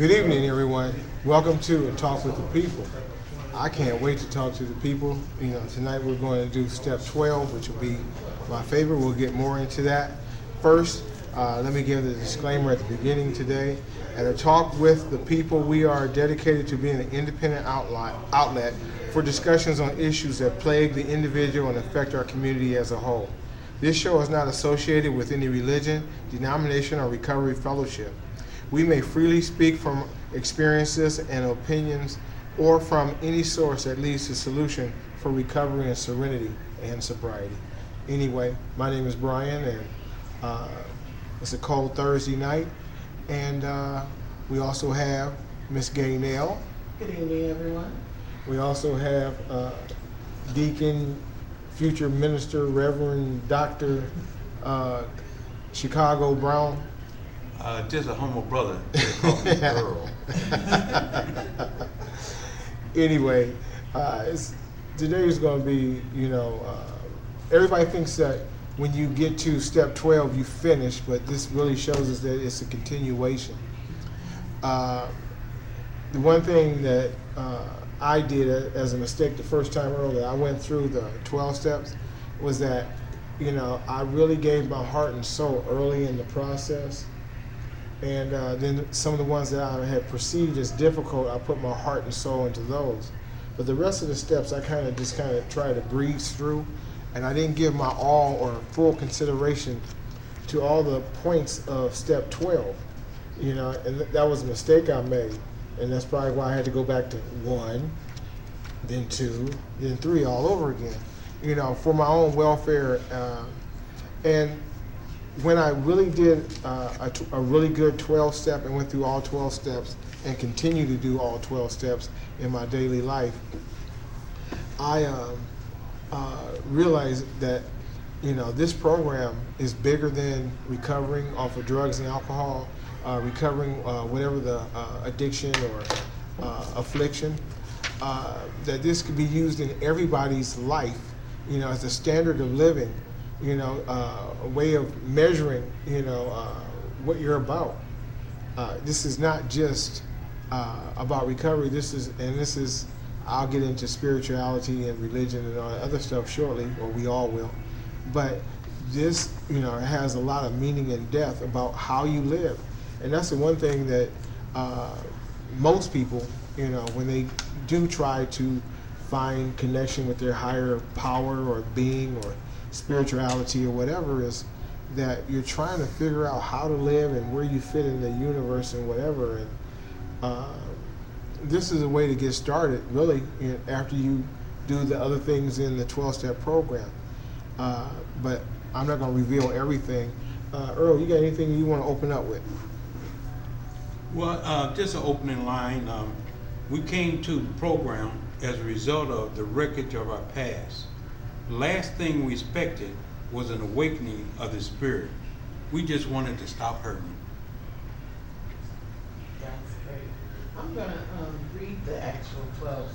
Good evening, everyone. Welcome to A Talk with the People. I can't wait to talk to the people. Tonight we're going to do step 12, which will be my favorite. We'll get more into that. First, let me give the disclaimer at the beginning today. At A Talk with the People, we are dedicated to being an independent outlet for discussions on issues that plague the individual and affect our community as a whole. This show is not associated with any religion, denomination, or recovery fellowship. We may freely speak from experiences and opinions or from any source that leads to solution for recovery and serenity and sobriety. Anyway, my name is Brian, and it's a cold Thursday night, and we also have Miss Gaynell. Good evening, everyone. We also have Deacon, future minister, Reverend Dr. Chicago Brown. Just a humble brother. They call me Earl. Anyway, today is going to be, everybody thinks that when you get to step 12, you finish, but this really shows us that it's a continuation. The one thing that I did as a mistake the first time earlier, I went through the 12 steps, was that, I really gave my heart and soul early in the process. And then some of the ones that I had perceived as difficult, I put my heart and soul into those. But the rest of the steps, I kind of tried to breeze through, and I didn't give my all or full consideration to all the points of step 12. And that was a mistake I made, and that's probably why I had to go back to 1, then 2, then 3 all over again. For my own welfare, and when I really did a really good 12 step and went through all 12 steps and continue to do all 12 steps in my daily life, I realized that this program is bigger than recovering off of drugs and alcohol, recovering whatever the addiction or affliction, that this could be used in everybody's life, as a standard of living. A way of measuring, what you're about. This is not just about recovery. This is, I'll get into spirituality and religion and all that other stuff shortly, or we all will. But this, has a lot of meaning and depth about how you live. And that's the one thing that most people, when they do try to find connection with their higher power or being or spirituality or whatever, is that you're trying to figure out how to live and where you fit in the universe and whatever. And this is a way to get started, really, after you do the other things in the 12-step program. But I'm not going to reveal everything. Earl, you got anything you want to open up with? Well, just an opening line. We came to the program as a result of the wreckage of our past. The last thing we expected was an awakening of the spirit. We just wanted to stop hurting. That's great. I'm going to read the actual 12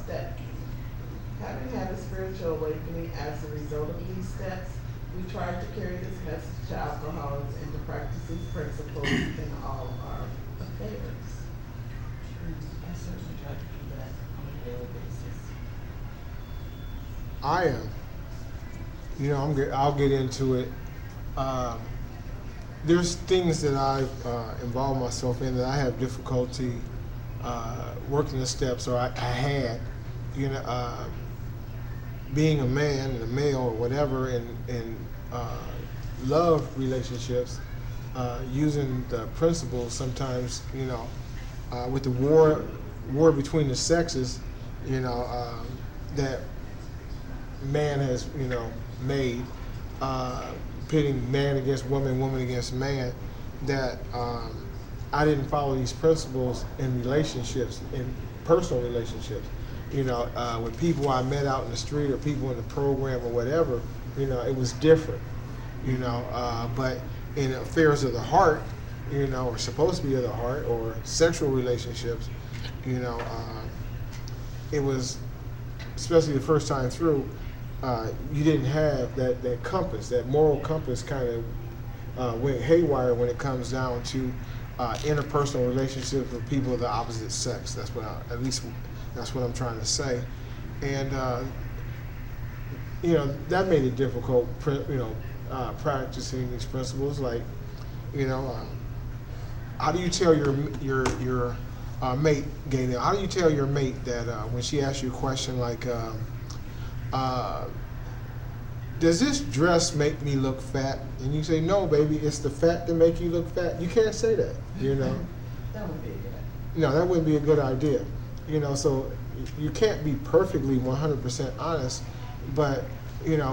steps. Having had a spiritual awakening as a result of these steps, we tried to carry this message to alcoholics and to practice these principles in all our affairs. I certainly try to do that on a daily basis. I am. I'll get into it. There's things that I've involved myself in that I have difficulty working the steps, or I had. Being a man and a male or whatever, in love relationships, using the principles sometimes, with the war between the sexes, that man has, made, pitting man against woman, woman against man, that I didn't follow these principles in relationships, in personal relationships. With people I met out in the street or people in the program or whatever, it was different, but in affairs of the heart, or supposed to be of the heart, or sexual relationships, it was, especially the first time through, you didn't have that compass, that moral compass kind of went haywire when it comes down to interpersonal relationships with people of the opposite sex. That's what at least that's what I'm trying to say. And that made it difficult, practicing these principles. Like, how do you tell your mate, Gaynell, how do you tell your mate that when she asks you a question like, does this dress make me look fat? And you say, no, baby, it's the fat that make you look fat. You can't say that, That would be a good idea. No, that wouldn't be a good idea. So you can't be perfectly 100% honest, but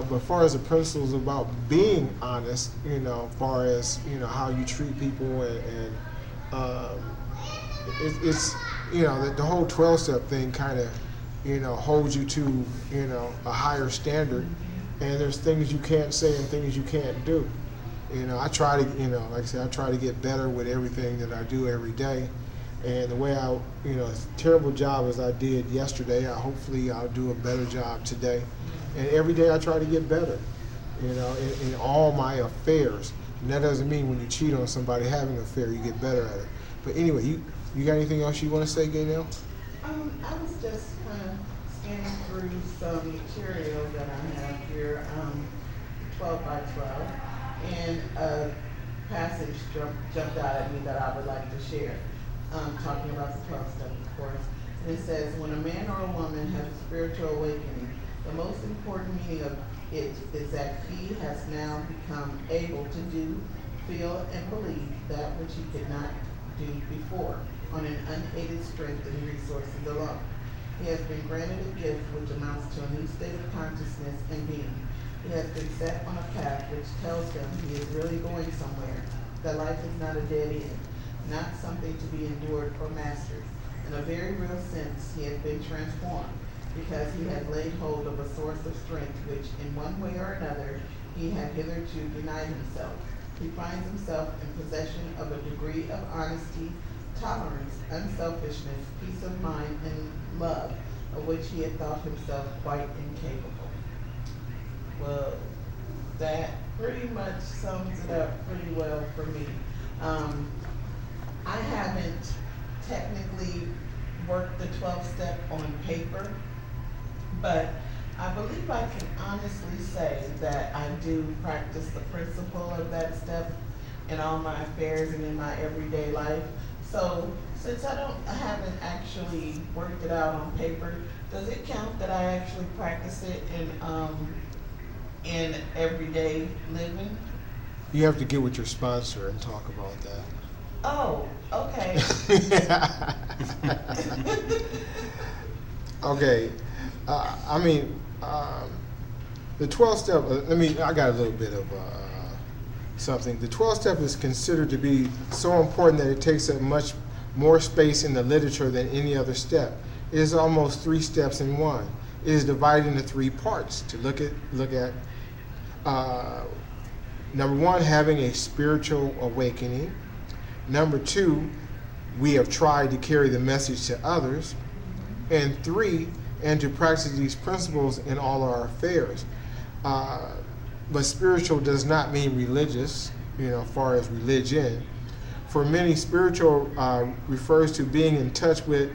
but far as the principles about being honest, far as how you treat people and it's the whole 12-step thing kind of holds you to a higher standard, and there's things you can't say and things you can't do. I try to like I said, I try to get better with everything that I do every day. And the way I, as terrible job as I did yesterday, hopefully I'll do a better job today. And every day I try to get better, in all my affairs. And that doesn't mean when you cheat on somebody having an affair, you get better at it. But anyway, you got anything else you want to say, Gaynell? I was just kind of scanning through some material that I have here, 12 by 12, and a passage jumped out at me that I would like to share. Talking about the 12 step, of course. And it says, when a man or a woman has a spiritual awakening, the most important meaning of it is that he has now become able to do, feel, and believe that which he could not do before, on an unaided strength and resources alone. He has been granted a gift which amounts to a new state of consciousness and being. He has been set on a path which tells him he is really going somewhere, that life is not a dead end, not something to be endured or mastered. In a very real sense, he has been transformed, because he has laid hold of a source of strength which, in one way or another, he had hitherto denied himself. He finds himself in possession of a degree of honesty, tolerance, unselfishness, peace of mind, and love, of which he had thought himself quite incapable. Well, that pretty much sums it up pretty well for me. I haven't technically worked the 12 step on paper, but I believe I can honestly say that I do practice the principle of that step in all my affairs and in my everyday life. So since I haven't actually worked it out on paper, does it count that I actually practice it in everyday living? You have to get with your sponsor and talk about that. Oh, okay. Okay. The 12 step, I got a little bit of something. The 12 step is considered to be so important that it takes up much more space in the literature than any other step. It is almost 3 steps in one. It is divided into 3 parts to look at. Number 1, having a spiritual awakening. Number 2, we have tried to carry the message to others. And 3, and to practice these principles in all our affairs. But spiritual does not mean religious, as far as religion. For many, spiritual refers to being in touch with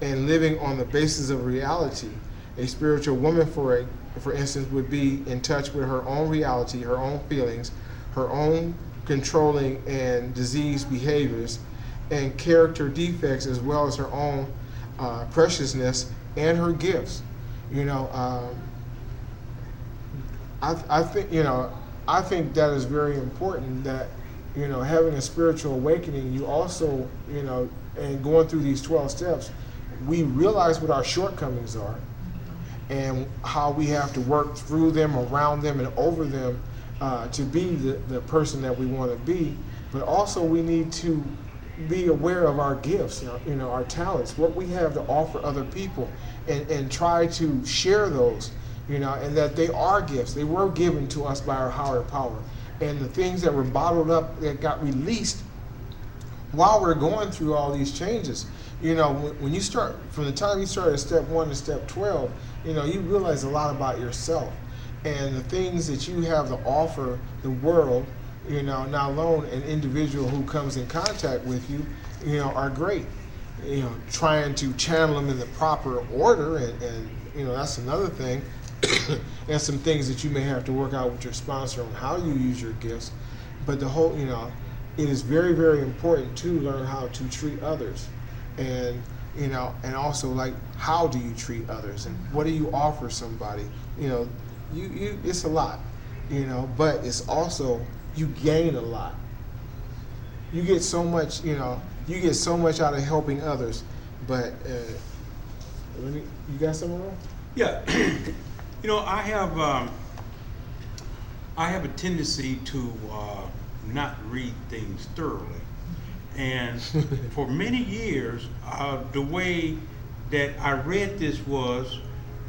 and living on the basis of reality. A spiritual woman, for instance, would be in touch with her own reality, her own feelings, her own controlling and diseased behaviors, and character defects, as well as her own preciousness and her gifts. I think that is very important, that having a spiritual awakening, you also, and going through these 12 steps, we realize what our shortcomings are and how we have to work through them, around them, and over them to be the person that we want to be. But also we need to be aware of our gifts, our talents, what we have to offer other people, and try to share those, and that they are gifts. They were given to us by our higher power. And the things that were bottled up, that got released while we're going through all these changes. When you start, from the time you start at step 1 to step 12, you realize a lot about yourself and the things that you have to offer the world, not alone an individual who comes in contact with you, are great. Trying to channel them in the proper order, and that's another thing. And some things that you may have to work out with your sponsor on how you use your gifts. But the whole, it is very, very important to learn how to treat others, and and also, like, how do you treat others, and what do you offer somebody? You it's a lot, but it's also, you gain a lot. You get so much, out of helping others. But you got something wrong? Yeah. I have a tendency to not read things thoroughly. And for many years, the way that I read this was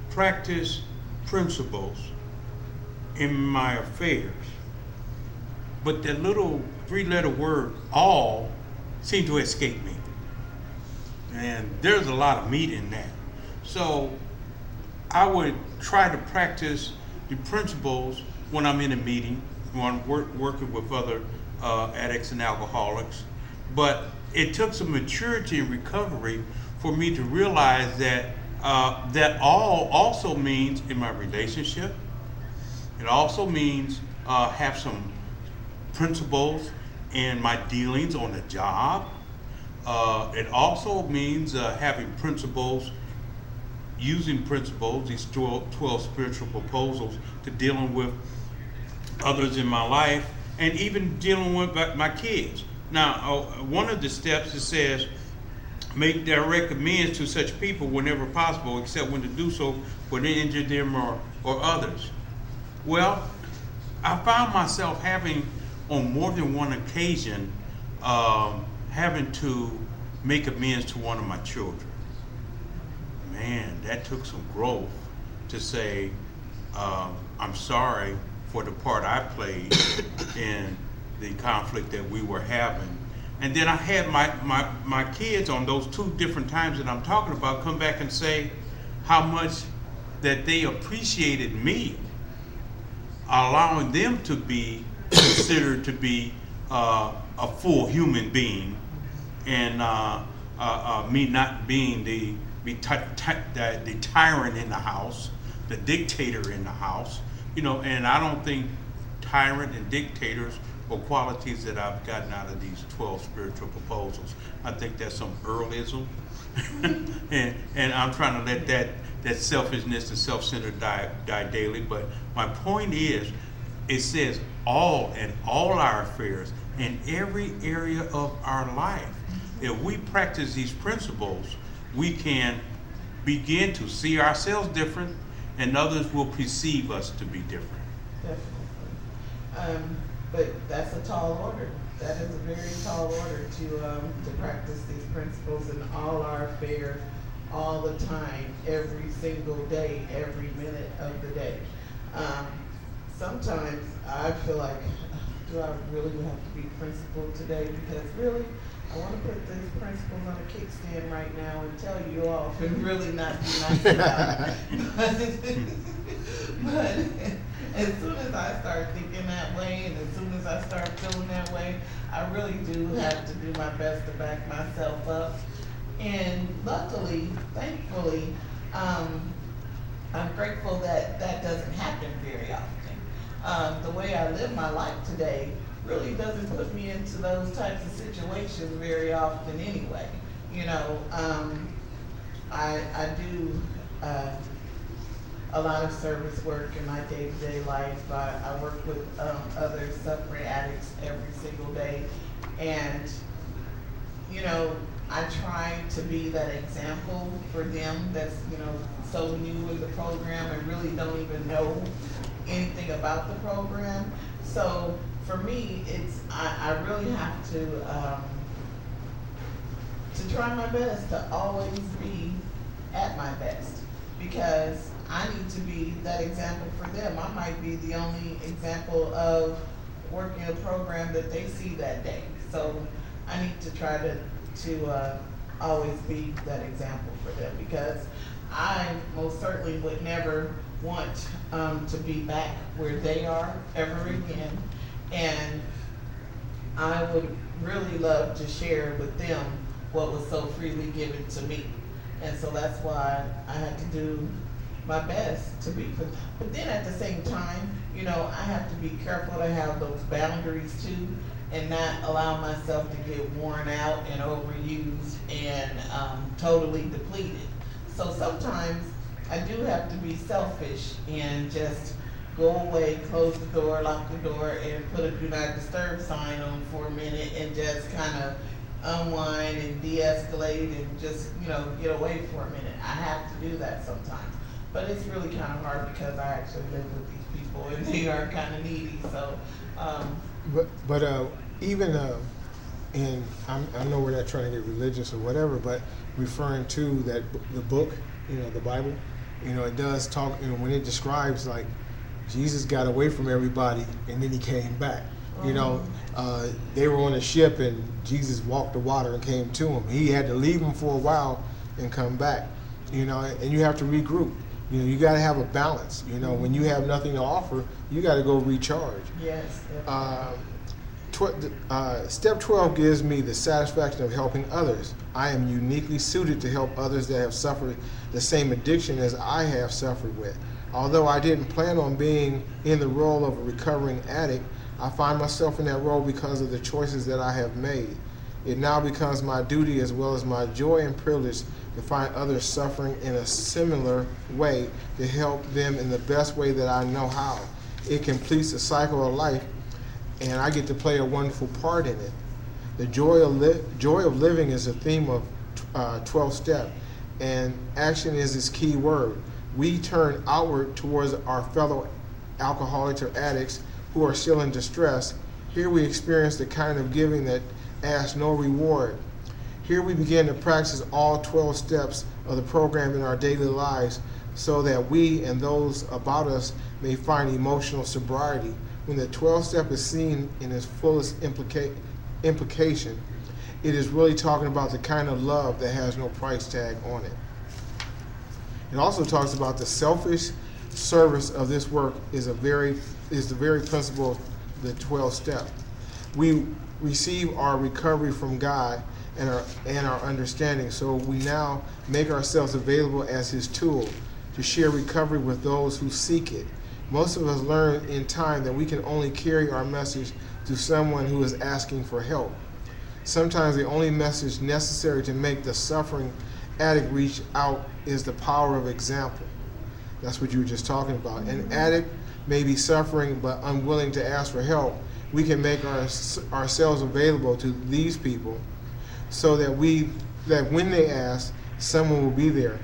practice principles in my affairs. But that little 3-letter word, all, seemed to escape me. And there's a lot of meat in that. So I would try to practice the principles when I'm in a meeting, when I'm working with other addicts and alcoholics. But it took some maturity and recovery for me to realize that that all also means in my relationship. It also means have some principles in my dealings on the job. It also means having principles, using principles, these 12 spiritual proposals, to dealing with others in my life, and even dealing with my kids. Now, one of the steps, it says, make direct amends to such people whenever possible, except when to do so would injure them or others. Well, I found myself having, on more than one occasion, having to make amends to one of my children. Man, that took some growth to say, I'm sorry for the part I played in the conflict that we were having. And then I had my kids on those 2 different times that I'm talking about come back and say how much that they appreciated me, allowing them to be considered to be a full human being, and me not being the tyrant in the house, the dictator in the house. And I don't think tyrant and dictators or qualities that I've gotten out of these 12 spiritual proposals. I think that's some earlyism. and I'm trying to let that selfishness and self-centered die daily. But my point is, it says all in all our affairs, in every area of our life. If we practice these principles, we can begin to see ourselves different, and others will perceive us to be different. Definitely. But that's a tall order. That is a very tall order to practice these principles in all our affairs, all the time, every single day, every minute of the day. Sometimes I feel like, do I really have to be principled today? Because really, I want to put these principles on a kickstand right now and tell you off and really not be nice about it. But as soon as I start thinking that way, and as soon as I start feeling that way, I really do have to do my best to back myself up. And luckily, thankfully, I'm grateful that that doesn't happen very often. The way I live my life today really doesn't put me into those types of situations very often anyway. I do a lot of service work in my day-to-day life. I work with other suffering addicts every single day, and I try to be that example for them that's so new in the program and really don't even know anything about the program. So for me, I really have to try my best to always be at my best, because I need to be that example for them. I might be the only example of working a program that they see that day. So I need to try to always be that example for them, because I most certainly would never want to be back where they are ever again. And I would really love to share with them what was so freely given to me. And so that's why I had to do my best to be for them. But then at the same time, you know, I have to be careful to have those boundaries too, and not allow myself to get worn out and overused and totally depleted. So sometimes I do have to be selfish and just go away, close the door, lock the door, and put a do not disturb sign on for a minute and just kind of unwind and de-escalate and just, you know, get away for a minute. I have to do that sometimes. But it's really kind of hard because I actually live with these people and they are kind of needy. So, But even and I know we're not trying to get religious or whatever, but referring to that the book, you know, the Bible, you know, it does talk. You know, when it describes like Jesus got away from everybody and then he came back. You know, they were on a ship and Jesus walked the water and came to them. He had to leave them for a while and come back. You know, and you have to regroup. You know, you got to have a balance. You know, when you have nothing to offer, you got to go recharge. yes. Step 12 gives me the satisfaction of helping others. I am uniquely suited to help others that have suffered the same addiction as I have suffered with. Although I didn't plan on being in the role of a recovering addict, I find myself in that role because of the choices that I have made. It now becomes my duty as well as my joy and privilege to find others suffering in a similar way to help them in the best way that I know how. It completes the cycle of life, and I get to play a wonderful part in it. The joy of living is a theme of 12 step, and action is its key word. We turn outward towards our fellow alcoholics or addicts who are still in distress. Here we experience the kind of giving that asks no reward. Here we begin to practice all 12 steps of the program in our daily lives so that we and those about us may find emotional sobriety. When the 12th step is seen in its fullest implication, it is really talking about the kind of love that has no price tag on it. It also talks about the selfish service of this work is the very principle of the 12th step. We receive our recovery from God and our understanding, so we now make ourselves available as His tool to share recovery with those who seek it. Most of us learn in time that we can only carry our message to someone who is asking for help. Sometimes the only message necessary to make the suffering addict reach out is the power of example. That's what you were just talking about. An addict may be suffering but unwilling to ask for help. We can make ourselves available to these people so that when they ask, someone will be there.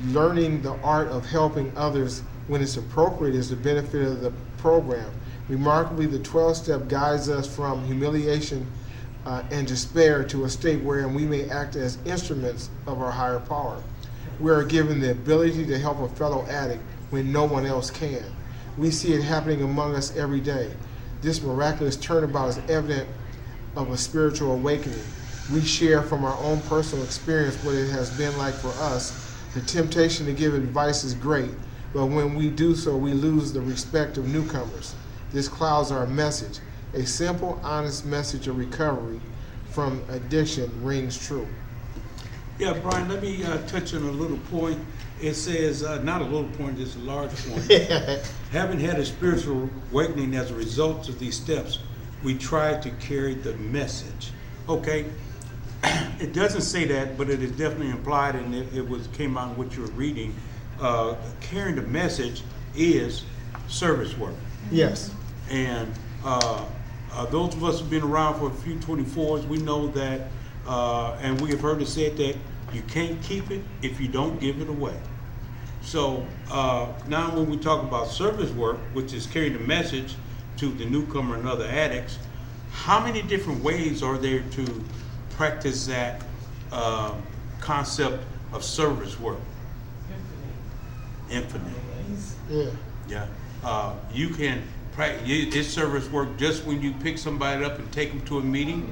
Learning the art of helping others when it's appropriate is the benefit of the program. Remarkably, the 12th step guides us from humiliation and despair to a state wherein we may act as instruments of our higher power. We are given the ability to help a fellow addict when no one else can. We see it happening among us every day. This miraculous turnabout is evident of a spiritual awakening. We share from our own personal experience what it has been like for us. The temptation to give advice is great, but when we do so, we lose the respect of newcomers. This clouds our message. A simple, honest message of recovery from addiction rings true. Yeah, Brian, let me touch on a little point. It says, not a little point, it's a large point. Having had a spiritual awakening as a result of these steps, we try to carry the message. Okay, it doesn't say that, but it is definitely implied, and it came out in what you were reading. Carrying the message is service work. Yes. And those of us who've been around for a few 24s, we know that, and we have heard it said that you can't keep it if you don't give it away. So now when we talk about service work, which is carrying the message to the newcomer and other addicts, how many different ways are there to practice that concept of service work? Infinite. Yeah. Yeah. You can practice this service work just when you pick somebody up and take them to a meeting,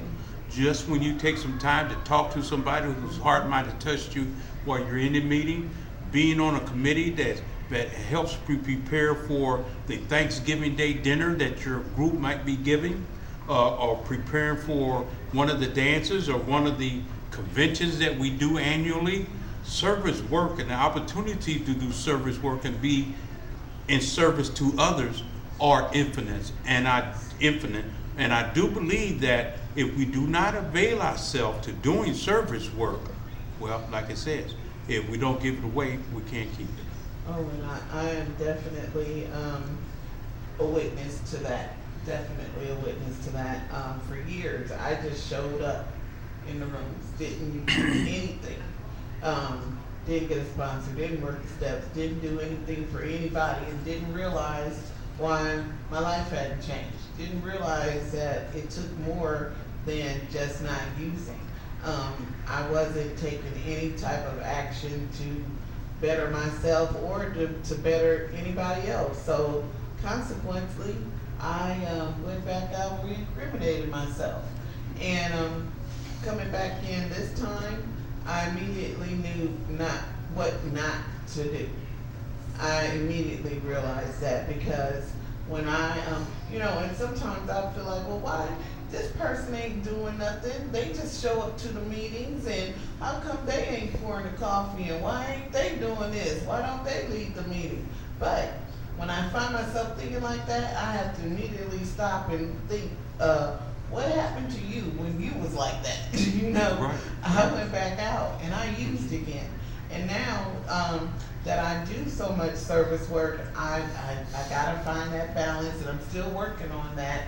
just when you take some time to talk to somebody whose heart might have touched you while you're in the meeting, being on a committee that helps you prepare for the Thanksgiving Day dinner that your group might be giving, or preparing for one of the dances or one of the conventions that we do annually, service work and the opportunity to do service work and be in service to others are infinite. And I do believe that if we do not avail ourselves to doing service work, well, like it says, if we don't give it away, we can't keep it. Oh, and I am definitely a witness to that. Definitely a witness to that. For years, I just showed up in the rooms, didn't do anything. Didn't get a sponsor, didn't work the steps, didn't do anything for anybody, and didn't realize why my life hadn't changed. Didn't realize that it took more than just not using. I wasn't taking any type of action to better myself or to better anybody else. So consequently, I went back out and re-incriminated myself. And coming back in this time, I immediately knew what not to do. I immediately realized that, because when I, and sometimes I feel like, well, why? This person ain't doing nothing. They just show up to the meetings, and how come they ain't pouring the coffee, and why ain't they doing this? Why don't they lead the meeting? But when I find myself thinking like that, I have to immediately stop and think, what happened to you when you was like that? Right. I went back out and I used again. And now that I do so much service work, I gotta find that balance, and I'm still working on that.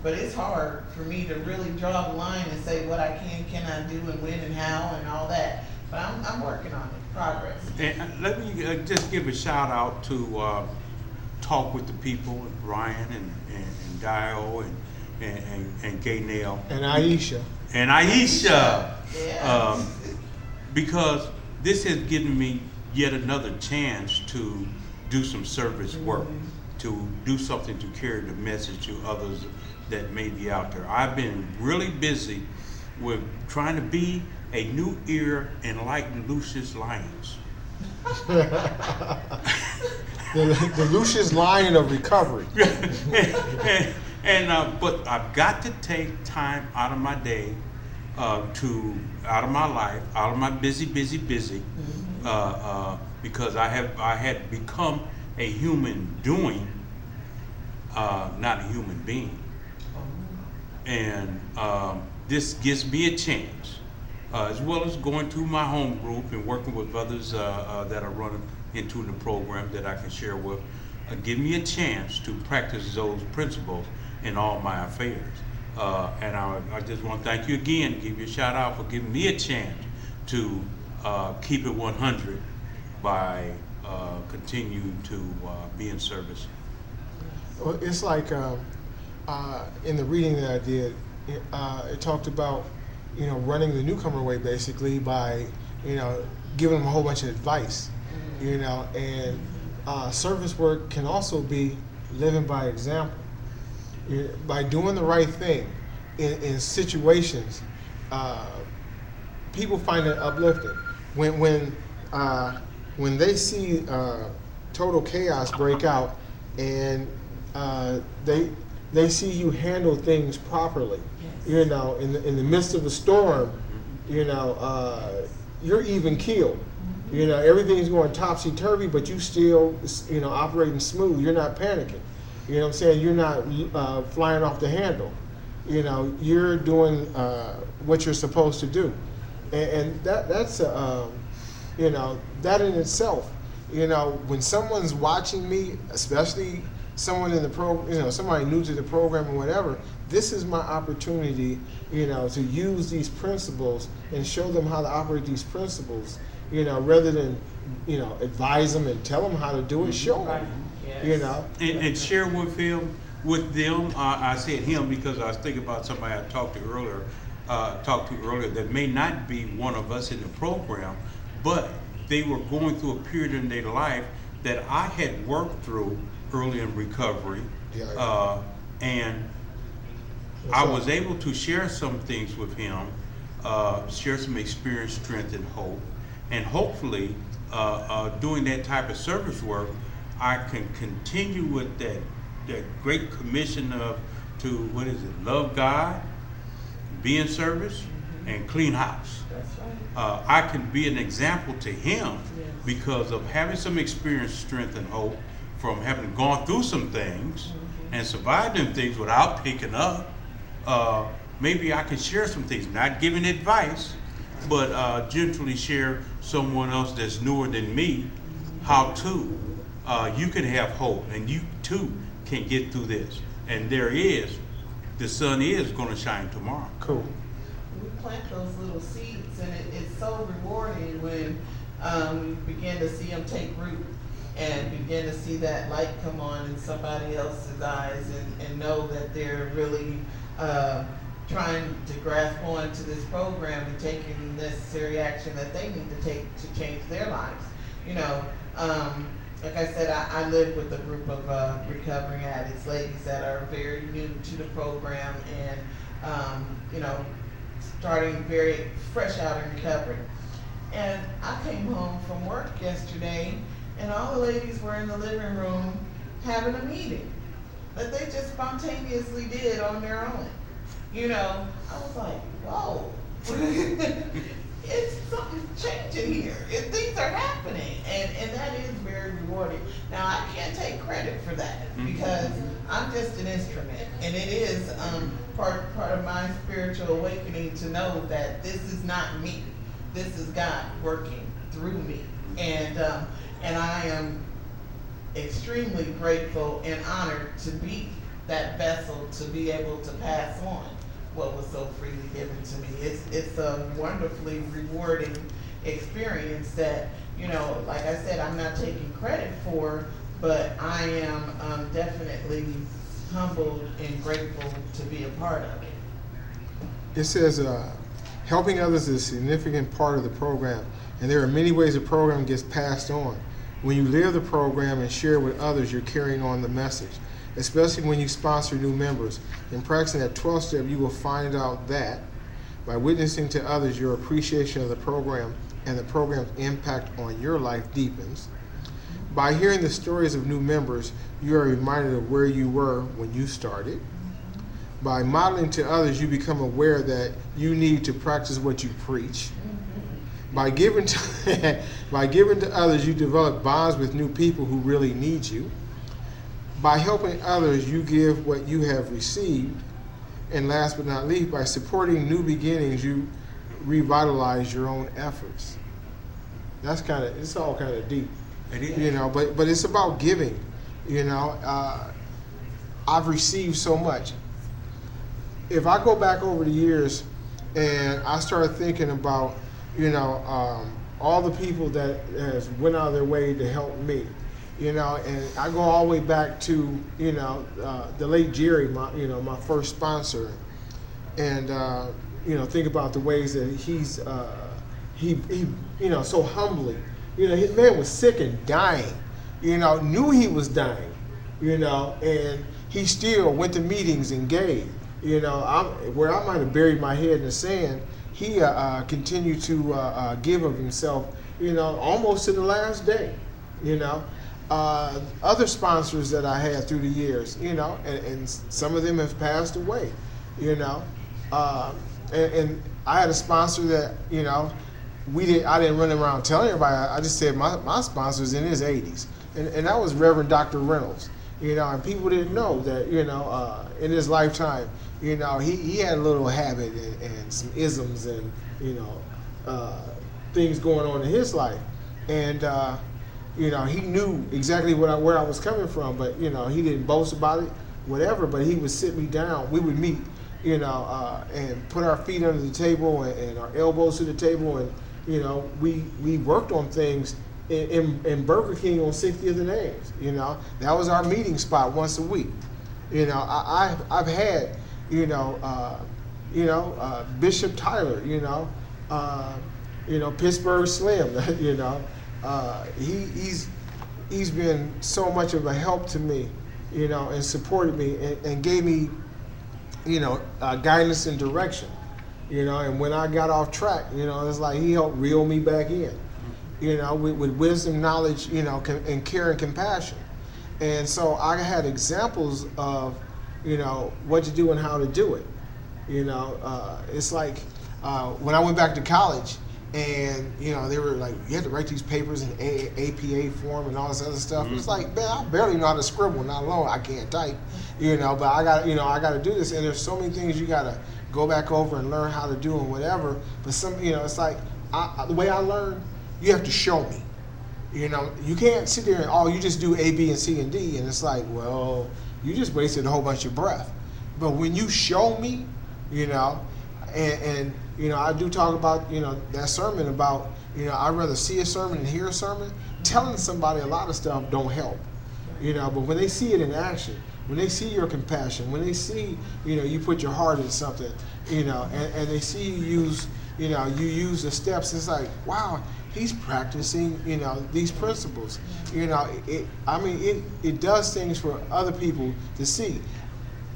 But it's hard for me to really draw the line and say what I cannot do, and when and how and all that. But I'm working on it. Progress. And let me just give a shout out to Talk with the People, Ryan and Dio and Gay Nail. And Aisha. And Aisha. Yeah. Because this has given me yet another chance to do some service work, to do something to carry the message to others that may be out there. I've been really busy with trying to be a new ear enlighten Lucius Lyons. the Lucius Lyon of recovery. But I've got to take time out of my day, out of my life, out of my busy, because I had become a human doing, not a human being. And this gives me a chance, as well as going to my home group and working with others that are running into the program that I can share with, give me a chance to practice those principles in all my affairs. And I just want to thank you again, give you a shout out for giving me a chance to keep it 100 by continuing to be in service. Well, it's like in the reading that I did, it talked about, running the newcomer way basically by, giving them a whole bunch of advice, and service work can also be living by example. By doing the right thing in situations, people find it uplifting. When they see total chaos break out, and they see you handle things properly, in the midst of a storm, you're even keeled. Everything's going topsy-turvy, but you still, operating smooth. You're not panicking. You know what I'm saying? You're not flying off the handle. You're doing what you're supposed to do, and that's that in itself. When someone's watching me, especially someone in the somebody new to the program or whatever, this is my opportunity, to use these principles and show them how to operate these principles, rather than, advise them and tell them how to do it, show them. And share with them. I said him because I was thinking about somebody I talked to earlier that may not be one of us in the program, but they were going through a period in their life that I had worked through early in recovery, and I was able to share some things with him, share some experience, strength, and hope, and hopefully doing that type of service work, I can continue with that great commission of to, what is it, love God, be in service, and clean house. That's right. I can be an example to him Yes. because of having some experience, strength, and hope from having gone through some things and survived them things without picking up. Maybe I can share some things, not giving advice, but gently share someone else that's newer than me how to. You can have hope, and you too can get through this. And the sun is going to shine tomorrow. Cool. We plant those little seeds, and it's so rewarding when we begin to see them take root and begin to see that light come on in somebody else's eyes, and know that they're really trying to grasp on to this program and taking necessary action that they need to take to change their lives. You know, like I said, I live with a group of recovering addicts, ladies that are very new to the program and, you know, starting very fresh out in recovery. And I came home from work yesterday, and all the ladies were in the living room having a meeting that they just spontaneously did on their own. You know, I was like, whoa. It's something changing here. Things are happening, and that is very rewarding. Now, I can't take credit for that because I'm just an instrument, and it is part of my spiritual awakening to know that this is not me. This is God working through me, and I am extremely grateful and honored to be that vessel to be able to pass on what was so freely given to me. It's a wonderfully rewarding experience that, you know, like I said, I'm not taking credit for, but I am definitely humbled and grateful to be a part of it. It says, helping others is a significant part of the program, and there are many ways the program gets passed on. When you live the program and share with others, you're carrying on the message, especially when you sponsor new members. In practicing that 12th step, you will find out that by witnessing to others, your appreciation of the program and the program's impact on your life deepens. By hearing the stories of new members, you are reminded of where you were when you started. By modeling to others, you become aware that you need to practice what you preach. By giving to others, you develop bonds with new people who really need you. By helping others, you give what you have received. And last but not least, by supporting new beginnings, you revitalize your own efforts. It's all kind of deep. It is. You know, but it's about giving. You know, I've received so much. If I go back over the years and I start thinking about, you know, all the people that has went out of their way to help me, you know, and I go all the way back to, you know, the late Jerry, my first sponsor, and you know, think about the ways that he's he you know, so humbly, you know, his man was sick and dying, you know, knew he was dying, you know, and he still went to meetings and gave, you know, where I might have buried my head in the sand, he continued to give of himself, you know, almost to the last day, you know. Other sponsors that I had through the years, you know, and some of them have passed away, you know, and I had a sponsor that, you know, I didn't run around telling everybody. I just said my sponsor's in his 80s, and that was Reverend Dr. Reynolds, you know, and people didn't know that, you know, in his lifetime, you know, he had a little habit and some isms and, you know, things going on in his life, and you know, he knew exactly where I was coming from, but, you know, he didn't boast about it, whatever, but he would sit me down. We would meet, you know, and put our feet under the table and our elbows to the table, and, you know, we worked on things in Burger King on 60th and Ames, you know. That was our meeting spot once a week. You know, I've had, you know, Bishop Tyler, you know, Pittsburgh Slim, you know. He's been so much of a help to me, you know, and supported me and gave me, you know, guidance and direction, you know. And when I got off track, you know, it's like he helped reel me back in, you know, with wisdom, knowledge, you know, and care and compassion. And so I had examples of, what to do and how to do it. It's like when I went back to college, and they were like, you had to write these papers in APA form and all this other stuff. It's like, man, I barely know how to scribble, not alone I can't type, but I got to do this, and there's so many things you got to go back over and learn how to do and whatever. But it's like the way I learn, you have to show me. You can't sit there and you just do A, B, and C and D, and it's like, well, you just wasted a whole bunch of breath. But when you show me, and I do talk about that sermon about I'd rather see a sermon than hear a sermon. Telling somebody a lot of stuff don't help, but when they see it in action, when they see your compassion, when they see you put your heart in something, and they see you use you use the steps, it's like, wow, he's practicing these principles. It does things for other people to see.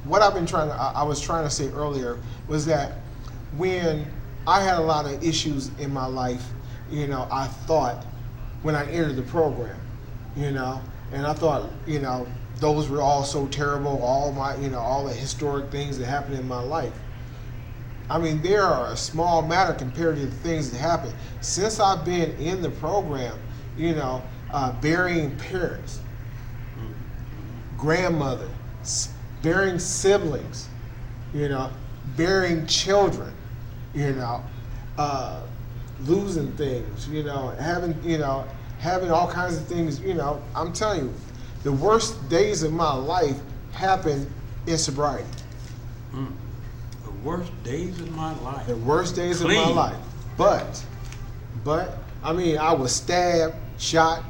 What I was trying to say earlier was that when I had a lot of issues in my life, I thought when I entered the program, and I thought, those were all so terrible, all my, all the historic things that happened in my life. They are a small matter compared to the things that happen. Since I've been in the program, burying parents, grandmother, burying siblings, burying children, losing things, having all kinds of things, I'm telling you, the worst days of my life happened in sobriety. The worst days of my life. The worst days of my life. But, I was stabbed, shot,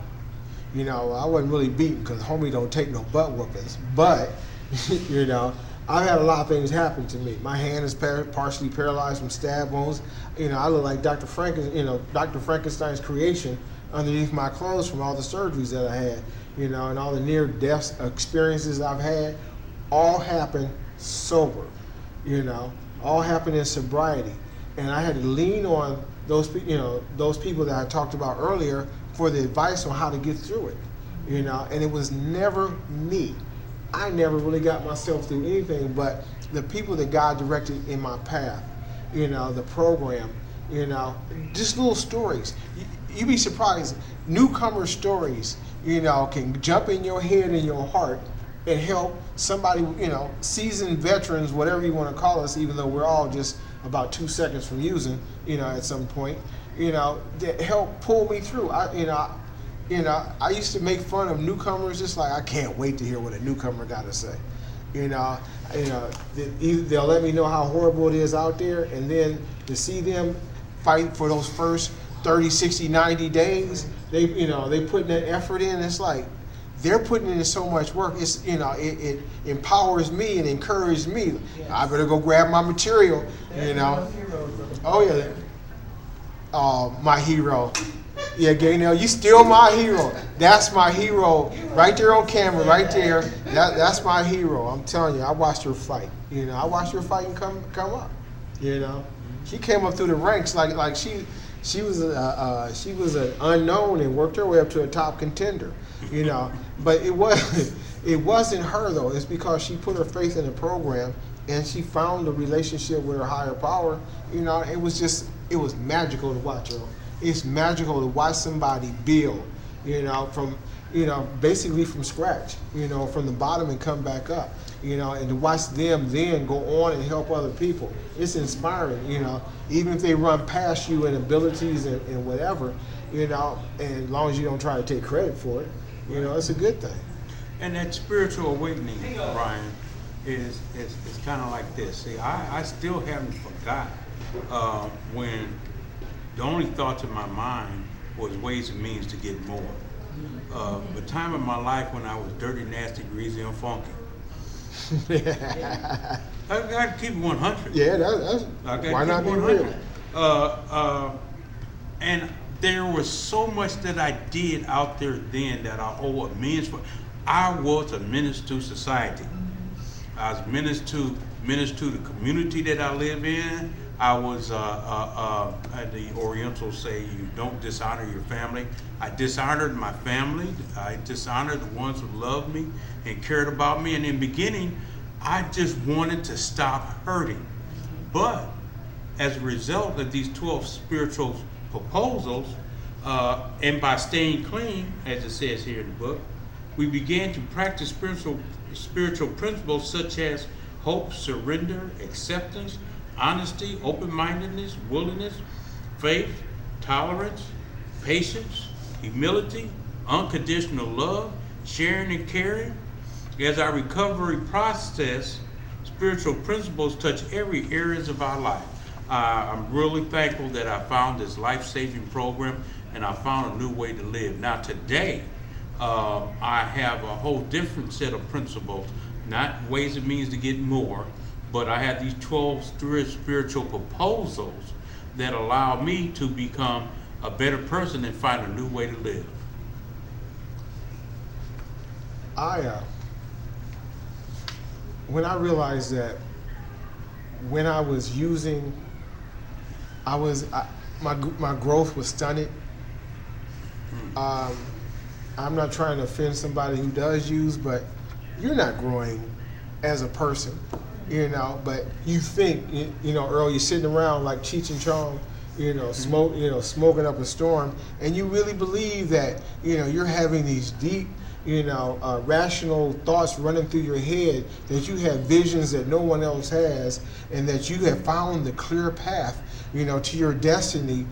I wasn't really beaten because homie don't take no butt whoopings. But, I've had a lot of things happen to me. My hand is partially paralyzed from stab wounds. I look like Dr. Frankenstein's creation underneath my clothes from all the surgeries that I had, and all the near-death experiences I've had, all happened sober, all happened in sobriety. And I had to lean on those people that I talked about earlier for the advice on how to get through it, and it was never me. I never really got myself through anything, but the people that God directed in my path, the program, just little stories. You'd be surprised. Newcomer stories, can jump in your head and your heart and help somebody, seasoned veterans, whatever you want to call us, even though we're all just about 2 seconds from using, at some point, that help pull me through. I used to make fun of newcomers, just like, I can't wait to hear what a newcomer got to say. They'll let me know how horrible it is out there, and then to see them fight for those first 30, 60, 90 days, they putting that effort in. It's like they're putting in so much work. It's it empowers me and encourages me. Yes. I better go grab my material. Oh yeah. Oh, my hero. Yeah, Gaynell, you still my hero. That's my hero right there on camera, right there. That's my hero. I'm telling you, I watched her fight. I watched her fight and come up. She came up through the ranks like she was an unknown and worked her way up to a top contender. But it wasn't her though. It's because she put her faith in the program and she found a relationship with her higher power. It was magical to watch her. It's magical to watch somebody build, from, basically from scratch, from the bottom and come back up, and to watch them then go on and help other people. It's inspiring, even if they run past you in abilities and whatever, and as long as you don't try to take credit for it, it's a good thing. And that spiritual awakening, Brian, is kind of like this. See, I still haven't forgot when the only thoughts in my mind was ways and means to get more. The time of my life when I was dirty, nasty, greasy, and funky. I got to keep it 100. Yeah, that's why not be real? And there was so much that I did out there then that I owe amends for. I was a menace to society. I was menace to the community that I live in. I was, the Orientals say, you don't dishonor your family. I dishonored my family. I dishonored the ones who loved me and cared about me. And in the beginning, I just wanted to stop hurting. But as a result of these 12 spiritual proposals, and by staying clean, as it says here in the book, we began to practice spiritual principles such as hope, surrender, acceptance, honesty, open-mindedness, willingness, faith, tolerance, patience, humility, unconditional love, sharing and caring. As our recovery process, spiritual principles touch every areas of our life. I'm really thankful that I found this life-saving program and I found a new way to live. Now today, I have a whole different set of principles, not ways and means to get more, but I have these 12 spiritual proposals that allow me to become a better person and find a new way to live. When I realized that when I was using, my growth was stunted. I'm not trying to offend somebody who does use, but you're not growing as a person, but you think, Earl, you're sitting around like Cheech and Chong, smoking up a storm, and you really believe that, you're having these deep, rational thoughts running through your head, that you have visions that no one else has, and that you have found the clear path, to your destiny,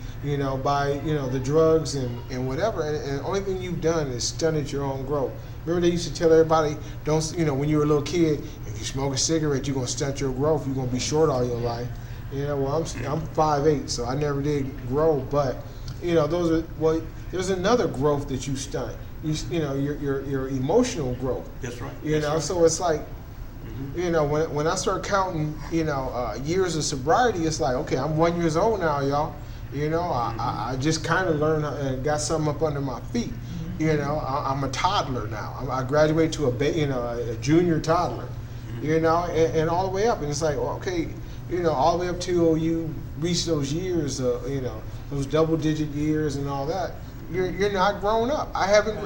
by, the drugs and whatever. And the only thing you've done is stunted your own growth. Remember they used to tell everybody, don't, when you were a little kid, if you smoke a cigarette, you're going to stunt your growth. You're going to be short all your life. Well, I'm 5'8", so I never did grow. But, there's another growth that you stunt. Your emotional growth. That's right. So it's like, when I start counting, years of sobriety, it's like, okay, I'm 1 year old now, y'all. I just kind of learned and got something up under my feet. I'm a toddler now. I graduated to a junior toddler. And all the way up, and it's like, okay, all the way up till you reach those years, those double-digit years and all that. You're not grown up. I haven't,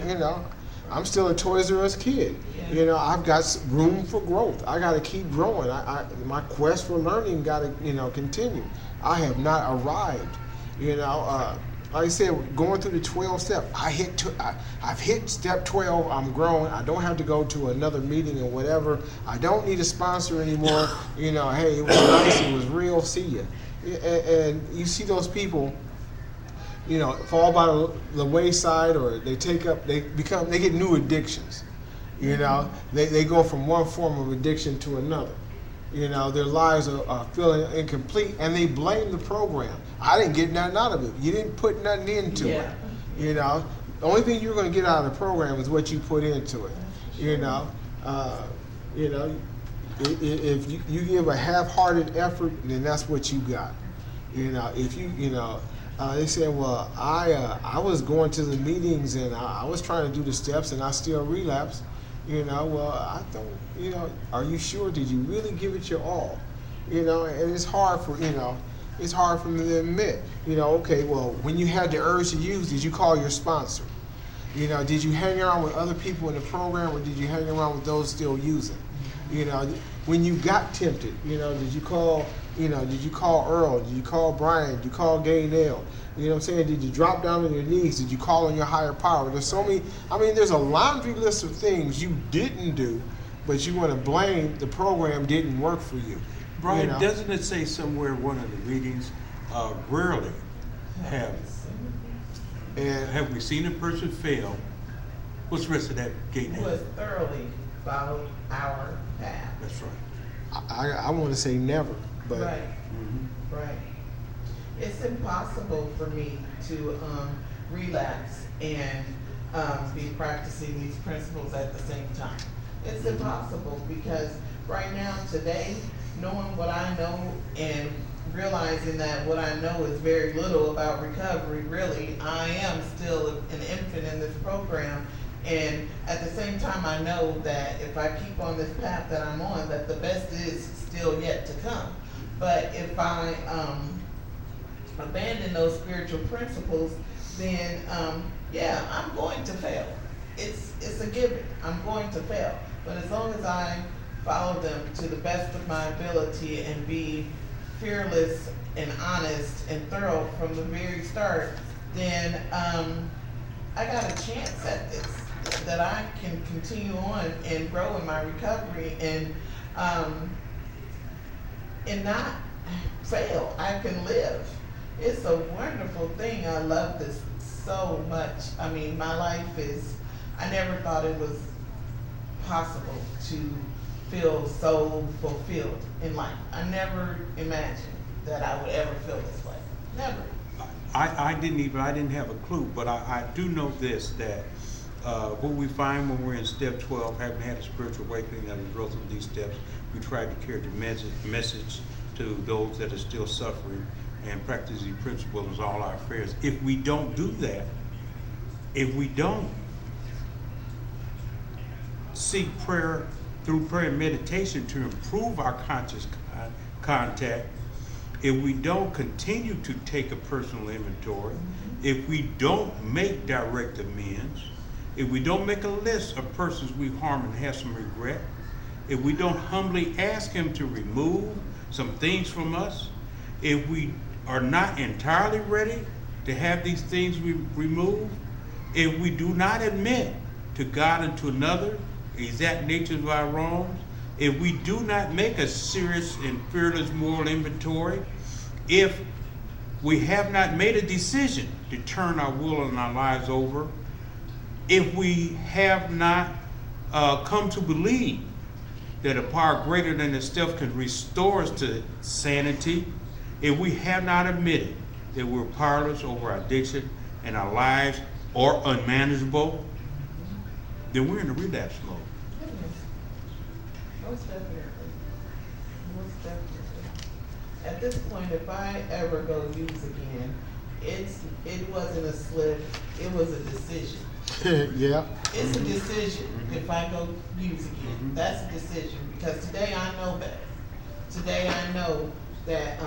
I'm still a Toys R Us kid. I've got room for growth. I got to keep growing. My quest for learning got to, continue. I have not arrived. Like I said, going through the 12 steps, I've hit step 12. I'm growing. I don't have to go to another meeting or whatever. I don't need a sponsor anymore. Hey, it was nice. It was real. See ya. And you see those people, fall by the wayside, or they get new addictions. They go from one form of addiction to another. Their lives are feeling incomplete, and they blame the program. I didn't get nothing out of it. You didn't put nothing into it. The only thing you're going to get out of the program is what you put into it. If you give a half-hearted effort, then that's what you got. If they said, well, I was going to the meetings and I was trying to do the steps and I still relapsed. Well, I don't, are you sure? Did you really give it your all? And it's hard for, it's hard for me to admit, okay, well, when you had the urge to use, did you call your sponsor? Did you hang around with other people in the program, or did you hang around with those still using? When you got tempted, did you call Earl? Did you call Brian? Did you call Gaynell? Did you drop down on your knees? Did you call on your higher power? There's so many, there's a laundry list of things you didn't do, but you want to blame the program didn't work for you. Brian, doesn't it say somewhere in one of the readings, rarely have we seen a person fail? What's the rest of that, Gaynell? Who has thoroughly followed our path. That's right. I want to say never, but Right. Right. It's impossible for me to relapse and be practicing these principles at the same time. It's impossible because right now, today, knowing what I know and realizing that what I know is very little about recovery, really, I am still an infant in this program. And at the same time, I know that if I keep on this path that I'm on, that the best is still yet to come. But if I abandon those spiritual principles, then I'm going to fail. It's a given. I'm going to fail. But as long as I follow them to the best of my ability and be fearless and honest and thorough from the very start, then I got a chance at this, that I can continue on and grow in my recovery and not fail. I can live. It's a wonderful thing. I love this so much. I mean, my life is, I never thought it was possible to feel so fulfilled in life. I never imagined that I would ever feel this way. Never. I didn't have a clue, but I do know this, that what we find when we're in step 12, having had a spiritual awakening as a result of these steps, we try to carry the message to those that are still suffering and practice these principles in all our affairs. If we don't do that, if we don't seek prayer through prayer and meditation to improve our conscious contact, if we don't continue to take a personal inventory, if we don't make direct amends, if we don't make a list of persons we've harmed and have some regret, if we don't humbly ask him to remove some things from us, if we are not entirely ready to have these things removed, if we do not admit to God and to another the exact nature of our wrongs, if we do not make a serious and fearless moral inventory, if we have not made a decision to turn our will and our lives over, if we have not come to believe that a power greater than itself can restore us to sanity, if we have not admitted that we're powerless over our addiction and our lives are unmanageable, then we're in a relapse mode. Most definitely. Most definitely. At this point, if I ever go use again, it wasn't a slip, it was a decision. Yeah. It's a decision if I go use again. That's a decision, because today I know better. Today I know that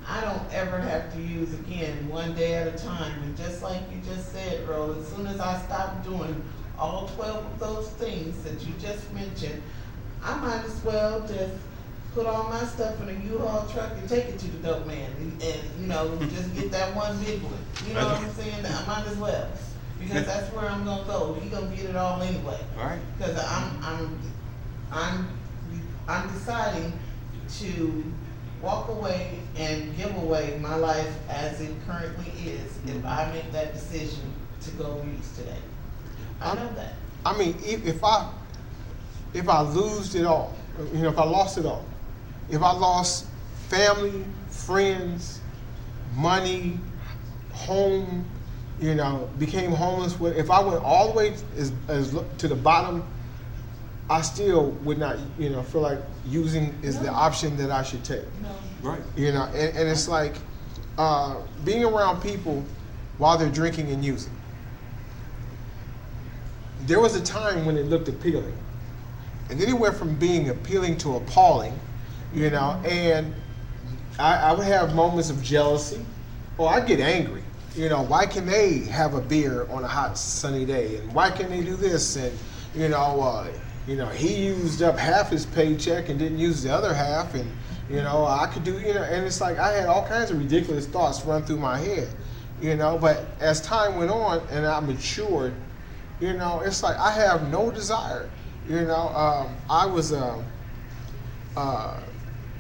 I don't ever have to use again, one day at a time. And just like you just said, Earl, as soon as I stop doing all 12 of those things that you just mentioned, I might as well just put all my stuff in a U-Haul truck and take it to the dope man and just get that one big one. You know what I'm saying? I might as well. Because that's where I'm gonna go. He gonna get it all anyway. All right. Because I'm deciding to walk away and give away my life as it currently is if I make that decision to go use today. I know that. I mean, if I lose it all, if I lost it all, if I lost family, friends, money, home, became homeless, if I went all the way as to the bottom, I still would not, feel like using is the option that I should take. No. Right. And it's like being around people while they're drinking and using. There was a time when it looked appealing, and then it went from being appealing to appalling, and I would have moments of jealousy, or I'd get angry. Why can they have a beer on a hot sunny day, and why can they do this? And he used up half his paycheck and didn't use the other half, and I could do, and it's like I had all kinds of ridiculous thoughts run through my head, But as time went on and I matured, it's like I have no desire. I was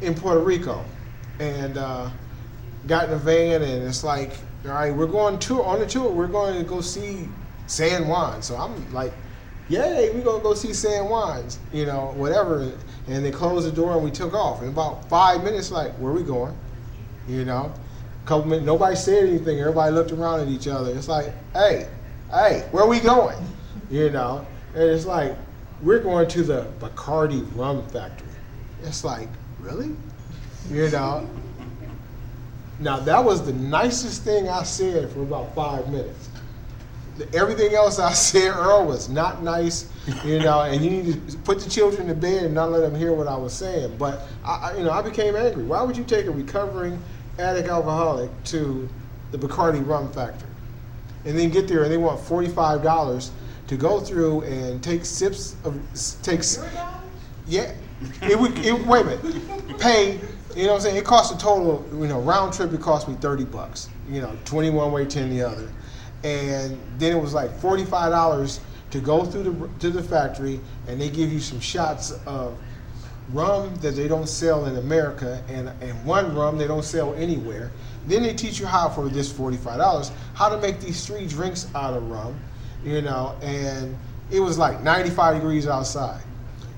in Puerto Rico and got in a van, and it's like, all right, we're going on a tour. We're going to go see San Juan. So I'm like, yay, we're going to go see San Juan's, whatever. And they closed the door and we took off. In about 5 minutes, like, where are we going? Couple minutes, nobody said anything. Everybody looked around at each other. It's like, hey, where are we going? And it's like, we're going to the Bacardi rum factory. It's like, really? Now, that was the nicest thing I said for about 5 minutes. Everything else I said, Earl, was not nice, and you need to put the children to bed and not let them hear what I was saying. But, I became angry. Why would you take a recovering addict alcoholic to the Bacardi rum factory and then get there and they want $45 to go through and take sips of, $0? yeah, Wait a minute, pay. You know what I'm saying? It cost a total. Round trip. It cost me $30. 21 way, 10 the other, and then it was like $45 to go through to the factory, and they give you some shots of rum that they don't sell in America, and one rum they don't sell anywhere. Then they teach you how, for this $45, how to make these 3 drinks out of rum, and it was like 95 degrees outside.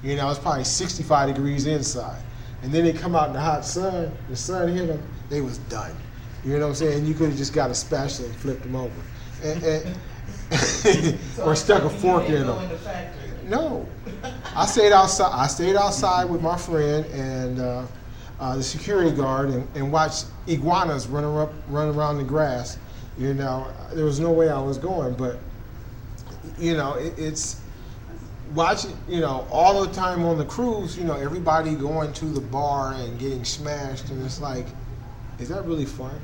It's probably 65 degrees inside. And then they come out in the hot sun, the sun hit them, they was done. You know what I'm saying? You could have just got a spatula and flipped them over. Or stuck a fork in them. No. I stayed outside with my friend and the security guard and watched iguanas run around the grass. There was no way I was going, but it's watching, all the time on the cruise, everybody going to the bar and getting smashed, and it's like, is that really fun?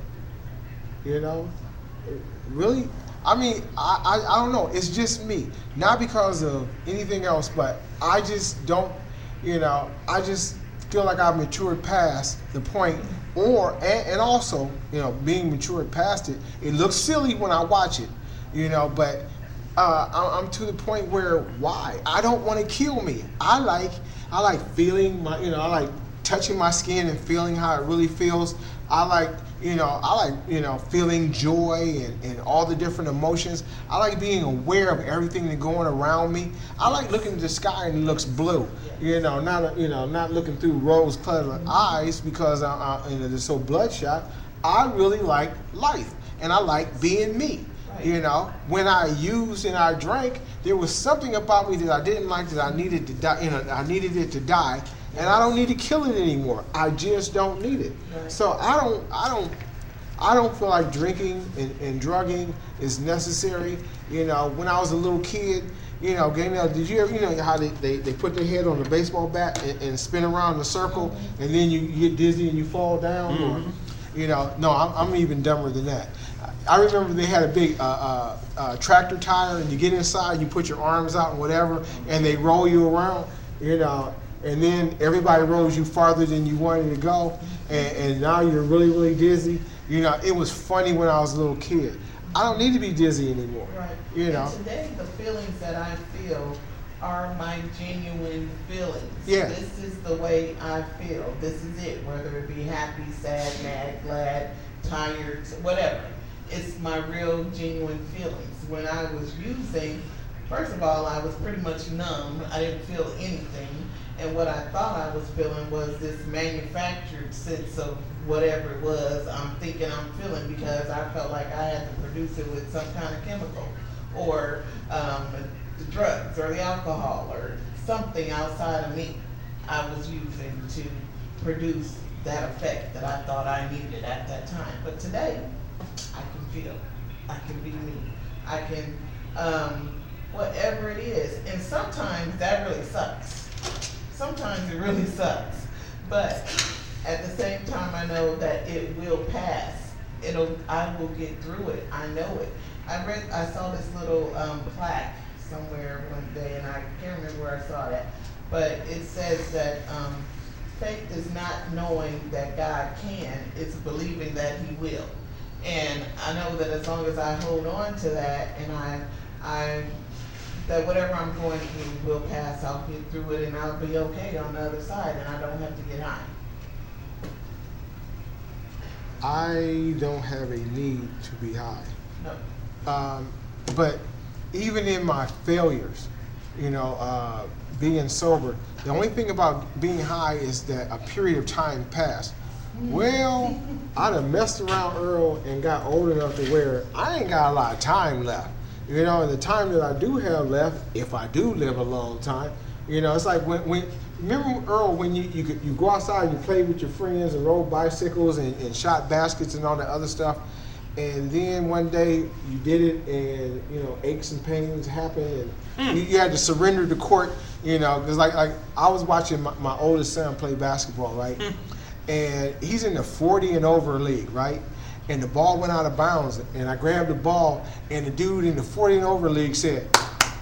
Really? I mean, I don't know. It's just me. Not because of anything else, but I just don't, I just feel like I've matured past the point, and also, being matured past it, it looks silly when I watch it, but I'm to the point where, why? I don't want to kill me. I like feeling my, I like touching my skin and feeling how it really feels. I like feeling joy and all the different emotions. I like being aware of everything that's going around me. I like looking at the sky and it looks blue. Not looking through rose-colored eyes because they're so bloodshot. I really like life, and I like being me. When I used and I drank, there was something about me that I didn't like, that I needed to die. I needed it to die, and I don't need to kill it anymore. I just don't need it. Right. So I don't feel like drinking and drugging is necessary. When I was a little kid, did you ever, how they put their head on the baseball bat and spin around in a circle, and then you get dizzy and you fall down? Mm-hmm. Or, no, I'm even dumber than that. I remember they had a big tractor tire, and you get inside, you put your arms out and whatever, and they roll you around, and then everybody rolls you farther than you wanted to go, and now you're really, really dizzy. It was funny when I was a little kid. I don't need to be dizzy anymore. Right. And today, the feelings that I feel are my genuine feelings. Yeah. This is the way I feel. This is it, whether it be happy, sad, mad, glad, tired, whatever. It's my real, genuine feelings. When I was using, first of all, I was pretty much numb. I didn't feel anything. And what I thought I was feeling was this manufactured sense of whatever it was I'm thinking I'm feeling, because I felt like I had to produce it with some kind of chemical, or the drugs, or the alcohol, or something outside of me I was using to produce that effect that I thought I needed at that time. But today, I can feel, I can be me, I can, whatever it is. And sometimes that really sucks. Sometimes it really sucks. But at the same time, I know that it will pass. I will get through it. I know it. I saw this little plaque somewhere one day, and I can't remember where I saw that, but it says that faith is not knowing that God can, it's believing that He will. And I know that as long as I hold on to that, and that whatever I'm going through will pass, I'll get through it, and I'll be okay on the other side, and I don't have to get high. I don't have a need to be high. No. But even in my failures, being sober, the only thing about being high is that a period of time passed. Well, I done messed around, Earl, and got old enough to where I ain't got a lot of time left. And the time that I do have left, if I do live a long time, it's like when remember, Earl, when you go outside and you play with your friends and rode bicycles and shot baskets and all that other stuff, and then one day you did it, and aches and pains happened, and you had to surrender to court, because like I was watching my oldest son play basketball, right? And he's in the 40 and over league, right? And the ball went out of bounds, and I grabbed the ball, and the dude in the 40 and over league said,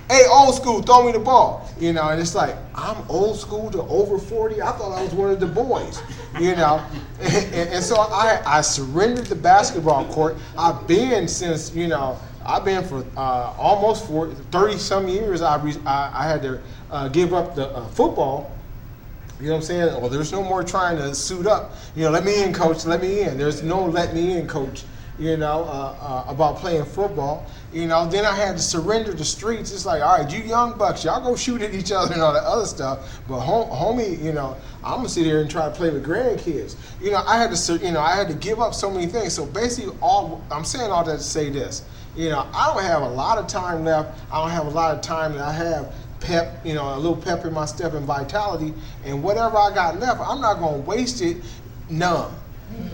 hey, old school, throw me the ball. You know, and it's like, I'm old school to over 40. I thought I was one of the boys, you know. And so I surrendered the basketball court. I've been since, you know, I've been for almost 30 some years. I had to give up the football. You know what I'm saying? Well, there's no more trying to suit up. You know, let me in, coach, let me in. There's no let me in, coach, you know, about playing football. You know, then I had to surrender the streets. It's like, all right, you young bucks, y'all go shoot at each other and all that other stuff. But homie, you know, I'm gonna sit here and try to play with grandkids. You know, I had to give up so many things. So basically, I'm saying all that to say this. You know, I don't have a lot of time left. I don't have a lot of time that I have pep, you know, a little pep in my step and vitality. And whatever I got left, I'm not gonna waste it numb.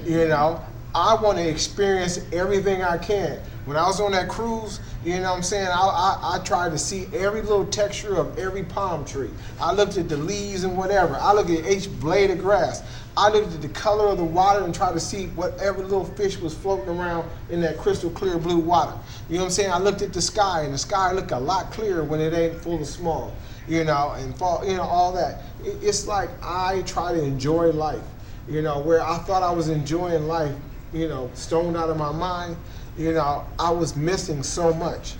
You know, I want to experience everything I can. When I was on that cruise, you know what I'm saying, I tried to see every little texture of every palm tree. I looked at the leaves and whatever. I looked at each blade of grass. I looked at the color of the water and tried to see what every little fish was floating around in that crystal clear blue water. You know what I'm saying? I looked at the sky, and the sky looked a lot clearer when it ain't full of smog, you know, and fall, you know, all that. It's like I try to enjoy life, you know, where I thought I was enjoying life, you know, stoned out of my mind. You know, I was missing so much.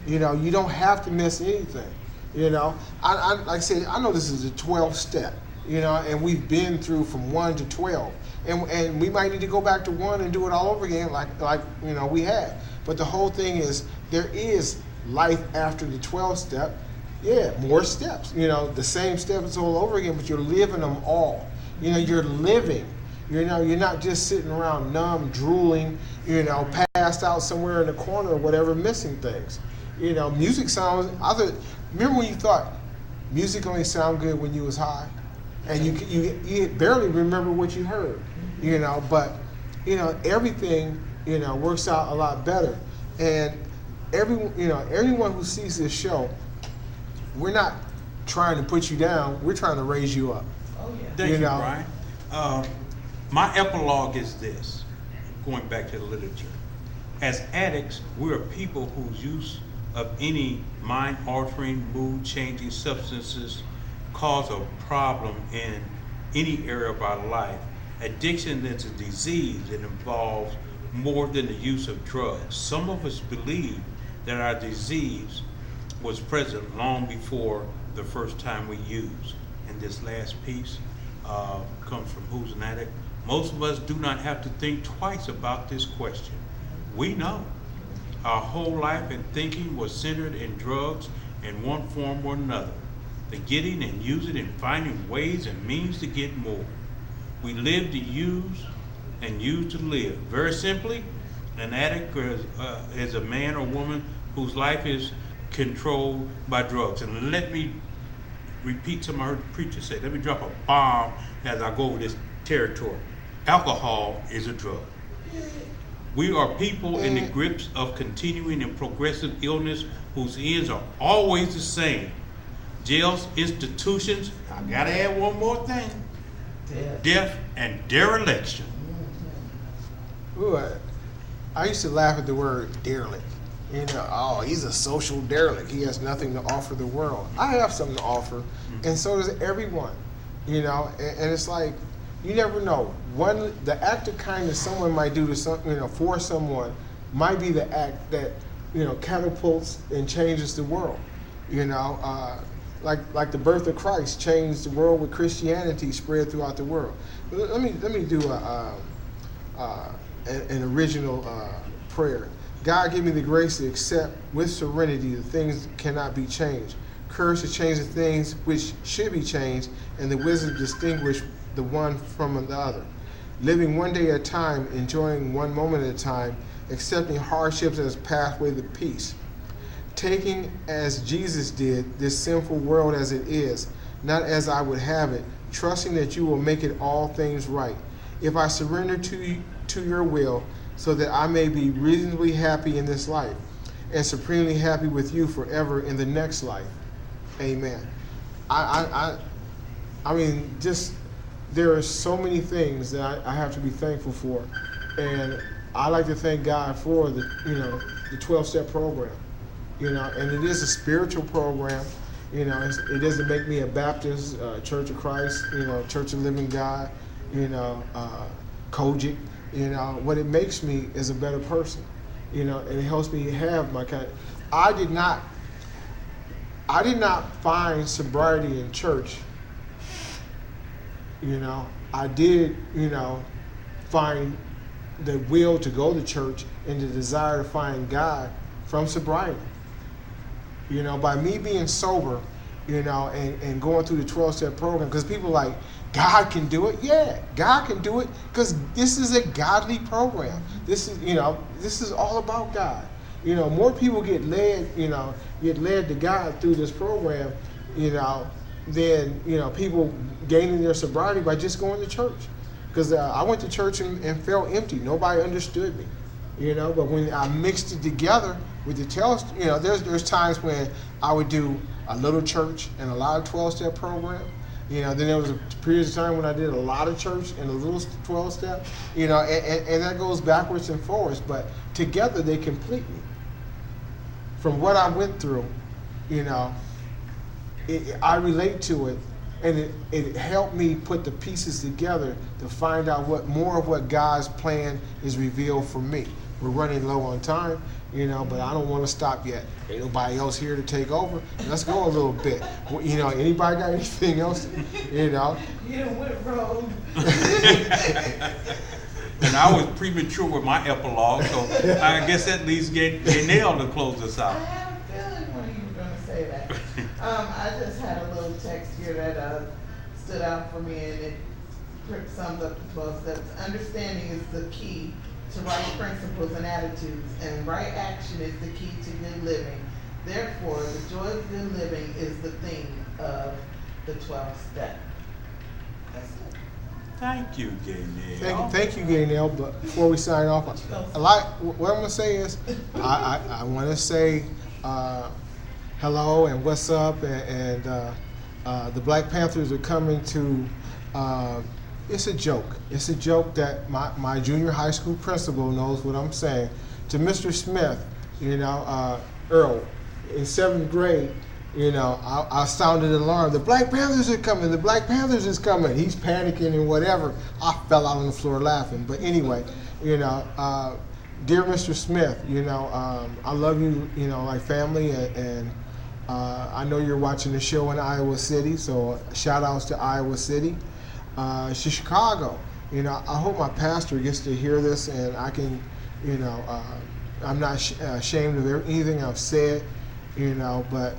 You know, you don't have to miss anything. You know, I like I said, I know this is a 12th step. You know, and we've been through from 1 to 12, and we might need to go back to 1 and do it all over again, like you know we had. But the whole thing is there is life after the 12th step. Yeah, more steps. You know, the same steps all over again, but you're living them all. You know, you're living. You know, you're not just sitting around numb, drooling, you know, passed out somewhere in the corner or whatever, missing things. You know, music sounds. Remember when you thought music only sound good when you was high? And you barely remember what you heard, you know, but, you know, everything, you know, works out a lot better. And everyone who sees this show, we're not trying to put you down, we're trying to raise you up. Oh, yeah. Thank you, Brian. My epilogue is this, going back to the literature. As addicts, we are people whose use of any mind-altering, mood-changing substances cause a problem in any area of our life. Addiction is a disease that involves more than the use of drugs. Some of us believe that our disease was present long before the first time we used. And this last piece comes from Who's an Addict? Most of us do not have to think twice about this question. We know. Our whole life and thinking was centered in drugs in one form or another. The getting and using and finding ways and means to get more. We live to use and use to live. Very simply, an addict is a man or woman whose life is controlled by drugs. And let me repeat something I heard the preacher say. Let me drop a bomb as I go over this territory. Alcohol is a drug. We are people in the grips of continuing and progressive illness whose ends are always the same. Jails, institutions, I gotta add one more thing, death and dereliction. Ooh, I used to laugh at the word derelict. You know, oh, he's a social derelict. He has nothing to offer the world. I have something to offer, and so does everyone. You know, and it's like, you never know. The act of kindness someone might do to for someone might be the act that, you know, catapults and changes the world. You know, like the birth of Christ changed the world with Christianity spread throughout the world. Let me do an original prayer. God, give me the grace to accept with serenity the things that cannot be changed, courage to change the things which should be changed, and the wisdom to distinguish the one from the other. Living one day at a time, enjoying one moment at a time, accepting hardships as a pathway to peace. Taking, as Jesus did, this sinful world as it is, not as I would have it, trusting that you will make it all things right. If I surrender to your will, so that I may be reasonably happy in this life, and supremely happy with you forever in the next life. Amen. I mean, just there are so many things that I have to be thankful for, and I like to thank God for the 12-step program. you know, and it is a spiritual program. You know, it doesn't make me a Baptist, Church of Christ, you know, Church of Living God, you know, Kojic. You know, what it makes me is a better person. You know, and it helps me have my kind. I did not find sobriety in church. You know, I did, you know, find the will to go to church and the desire to find God from sobriety. You know, by me being sober, you know, and going through the 12-step program, because people like, God can do it. Yeah, God can do it, because this is a godly program. This is, you know, this is all about God. You know, more people get led to God through this program, you know, than, you know, people gaining their sobriety by just going to church. Because I went to church and felt empty. Nobody understood me, you know. But when I mixed it together with the 12, you know, there's times when I would do a little church and a lot of 12-step program. You know, then there was a period of time when I did a lot of church and a little 12-step. You know, and that goes backwards and forwards. But together they complete me. From what I went through, you know, I relate to it. And it helped me put the pieces together to find out what more of what God's plan is revealed for me. We're running low on time, you know, but I don't want to stop yet. Ain't nobody else here to take over. Let's go a little bit. You know, anybody got anything else? You know. You done went rogue. And I was premature with my epilogue, so I guess that leaves Gaynell to close us I out. had a feeling when you were going to say that. I just had a little text here that stood out for me, and it sums up the 12 steps. Understanding is the key to right principles and attitudes, and right action is the key to good living. Therefore, the joy of good living is the theme of the 12th step. That's it. Thank you, Gaynell. Thank you, Gaynell. But before we sign off, what I'm going to say is, I want to say hello and what's up, and the Black Panthers are coming to. It's a joke. It's a joke that my junior high school principal knows what I'm saying. To Mr. Smith, you know, Earl, in 7th grade, you know, I sounded an alarm. The Black Panthers are coming. The Black Panthers is coming. He's panicking and whatever. I fell out on the floor laughing. But anyway, you know, dear Mr. Smith, you know, I love you, you know, like family, and I know you're watching the show in Iowa City, so shout outs to Iowa City. Chicago, you know, I hope my pastor gets to hear this, and I can, you know, I'm not ashamed of anything I've said, you know, but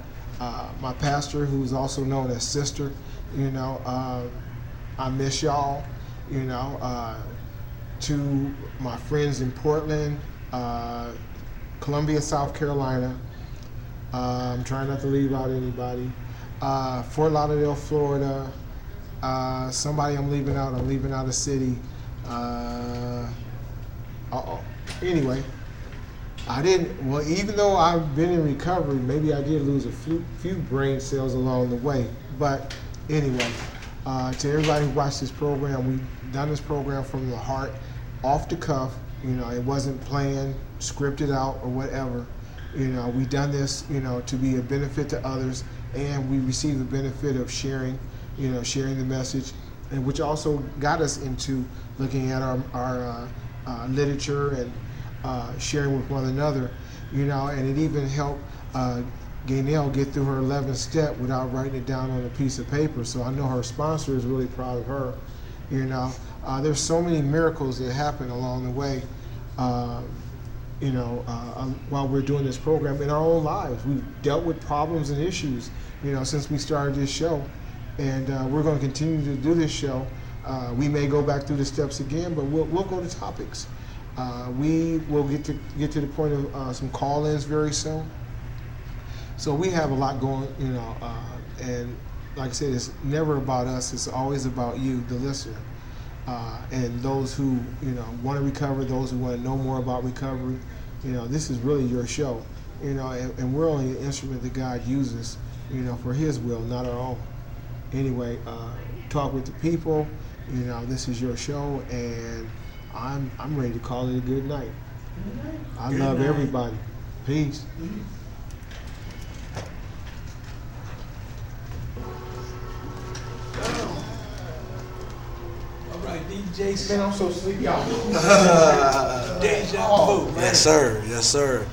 my pastor, who's also known as Sister, you know, I miss y'all, you know, to my friends in Portland, Columbia, South Carolina, I'm trying not to leave out anybody, Fort Lauderdale, Florida, somebody I'm leaving out a city. Anyway, even though I've been in recovery, maybe I did lose a few brain cells along the way. But anyway, to everybody who watched this program, we've done this program from the heart, off the cuff. You know, it wasn't planned, scripted out, or whatever. You know, we done this, you know, to be a benefit to others, and we receive the benefit of sharing the message, and which also got us into looking at our literature and sharing with one another, you know, and it even helped Gaynell get through her 11th step without writing it down on a piece of paper. So I know her sponsor is really proud of her. You know, there's so many miracles that happen along the way. While we're doing this program in our own lives, we've dealt with problems and issues, you know, since we started this show. And we're going to continue to do this show. We may go back through the steps again, but we'll go to topics. We will get to the point of some call-ins very soon. So we have a lot going, you know, and like I said, it's never about us. It's always about you, the listener, and those who, you know, want to recover, those who want to know more about recovery. You know, this is really your show, you know, and we're only an instrument that God uses, you know, for His will, not our own. Anyway, talk with the people. You know, this is your show, and I'm ready to call it a good night. I love everybody. Peace. Jason. Man, I'm so sleepy. Y'all. Deja vu. Yes, sir. Yes, sir.